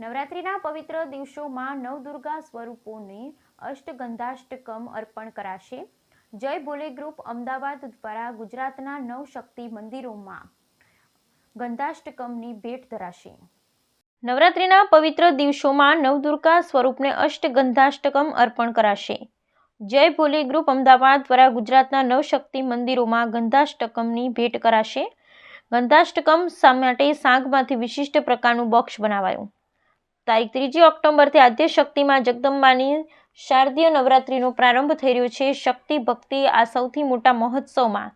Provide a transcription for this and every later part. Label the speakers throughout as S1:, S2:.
S1: નવરાત્રિના પવિત્ર દિવસોમાં નવદુર્ગા સ્વરૂપોને અષ્ટગંધાષ્ટકમ અર્પણ કરાશે. જય ભોલે ગ્રુપ અમદાવાદ દ્વારા ગુજરાતના 9 શક્તિ મંદિરોમાં ગંધાષ્ટકમની ભેટ ધરાશે. નવરાત્રિના પવિત્ર દિવસોમાં નવદુર્ગા સ્વરૂપને અષ્ટગંધાષ્ટકમ અર્પણ કરાશે. જય ભોલે ગ્રુપ અમદાવાદ દ્વારા ગુજરાતના 9 શક્તિ મંદિરોમાં ગંધાષ્ટકમની ભેટ કરાશે. ગંધાષ્ટકમ માટે સાગમાંથી વિશિષ્ટ પ્રકારનું બોક્સ બનાવાયું. તારીખ 3 ઓક્ટોબરથી આદ્ય શક્તિમાં જગદંબાની શારદીય નવરાત્રિનો પ્રારંભ થઈ રહ્યો છે. શક્તિ ભક્તિ આ સૌથી મોટા મહોત્સવમાં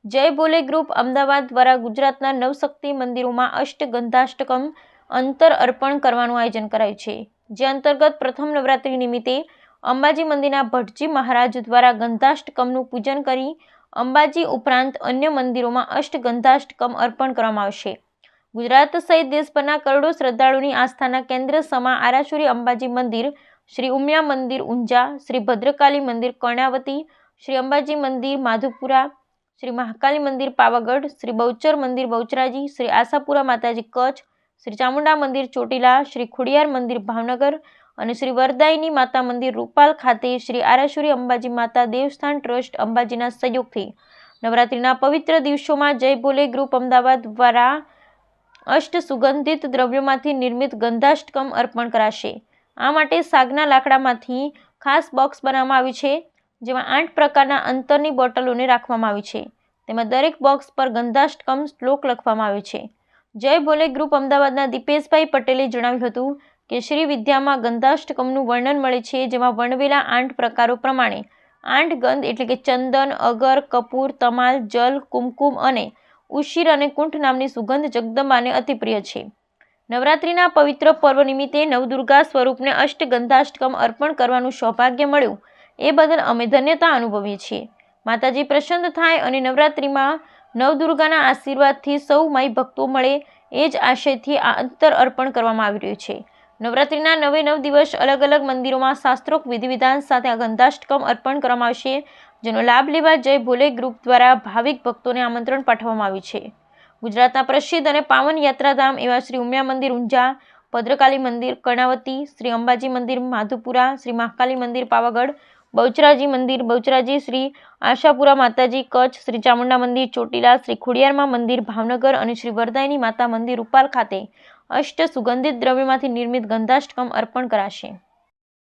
S1: જય ભોલે ગ્રુપ અમદાવાદ દ્વારા ગુજરાતના 9 શક્તિ મંદિરોમાં અષ્ટગંધાષ્ટકમ અંતર અર્પણ કરવાનું આયોજન કરાયું છે. જે અંતર્ગત પ્રથમ નવરાત્રિ નિમિત્તે અંબાજી મંદિરના ભટ્ટજી મહારાજ દ્વારા ગંધાષ્ટકમનું પૂજન કરી અંબાજી ઉપરાંત અન્ય મંદિરોમાં અષ્ટગંધાષ્ટકમ અર્પણ કરવામાં આવશે. ગુજરાત સહિત દેશભરના કરોડો શ્રદ્ધાળુની આસ્થાના કેન્દ્ર સમા આરાસુરી અંબાજી મંદિર, શ્રી ઉમિયા મંદિર ઊંઝા, શ્રી ભદ્રકાલી મંદિર કર્ણાવતી, શ્રી અંબાજી મંદિર માધુપુરા, શ્રી મહાકાલી મંદિર પાવાગઢ, શ્રી બહુચર મંદિર બહુચરાજી, શ્રી આશાપુરા માતાજી કચ્છ, શ્રી ચામુંડા મંદિર ચોટીલા, શ્રી ખોડિયાર મંદિર ભાવનગર અને શ્રી વરદાયની માતા મંદિર રૂપાલ ખાતે શ્રી આરાસુરી અંબાજી માતા દેવસ્થાન ટ્રસ્ટ અંબાજીના સહયોગથી નવરાત્રિના પવિત્ર દિવસોમાં જય ભોલે ગ્રુપ અમદાવાદ દ્વારા અષ્ટ સુગંધિત દ્રવ્યોમાંથી નિર્મિત ગંધાષ્ટકમ અર્પણ કરાશે. આ માટે સાગના લાકડામાંથી ખાસ બોક્સ બનાવવામાં આવ્યું છે, જેમાં 8 પ્રકારના અંતરની બોટલોને રાખવામાં આવી છે. તેમાં દરેક બોક્સ પર ગંધાષ્ટકમ શ્લોક લખવામાં આવ્યો છે. જય ભોલે ગ્રુપ અમદાવાદના દીપેશભાઈ પટેલે જણાવ્યું હતું કે શ્રી વિદ્યામાં ગંધાષ્ટકમનું વર્ણન મળે છે, જેમાં વર્ણવેલા 8 પ્રકારો પ્રમાણે 8 ગંધ એટલે કે ચંદન, અગર, કપૂર, તમાલ, જલ, કુમકુમ અને ઉશીર અને કુંઠ નામની સુગંધ જગદંબાને અતિ પ્રિય છે. નવરાત્રિના પવિત્ર પર્વ નિમિત્તે નવદુર્ગા સ્વરૂપને અષ્ટગંધાષ્ટકમ અર્પણ કરવાનું સૌભાગ્ય મળ્યું એ બદલ અમે ધન્યતા અનુભવીએ છીએ. માતાજી પ્રસન્ન થાય અને નવરાત્રિમાં નવદુર્ગાના આશીર્વાદથી સૌ માઈ ભક્તો મળે એ જ આશયથી આ અંતર અર્પણ કરવામાં આવી રહ્યું છે. નવરાત્રિના 9 દિવસ અલગ અલગ મંદિરોમાં શાસ્ત્રોક્ત વિધિવિધાન સાથે આ ગંધાષ્ટકમ અર્પણ કરવામાં આવશે, જેનો લાભ લેવા જય ભોલે ગ્રુપ દ્વારા ભાવિક ભક્તોને આમંત્રણ પાઠવવામાં આવ્યું છે. ગુજરાતના પ્રસિદ્ધ અને પાવન યાત્રાધામ એવા શ્રી ઉમિયા મંદિર ઊંઝા, ભદ્રકાલી મંદિર કર્ણાવતી, શ્રી અંબાજી મંદિર માધુપુરા, શ્રી મહાકાલી મંદિર પાવાગઢ, બહુચરાજી મંદિર બહુચરાજી, શ્રી આશાપુરા માતાજી કચ્છ, શ્રી ચામુંડા મંદિર ચોટીલા, શ્રી ખોડિયારમાં મંદિર ભાવનગર અને શ્રી વરદાયની માતા મંદિર રૂપાલ ખાતે અષ્ટ સુગંધિત દ્રવ્યમાંથી નિર્મિત ગંધાષ્ટકમ અર્પણ કરાશે.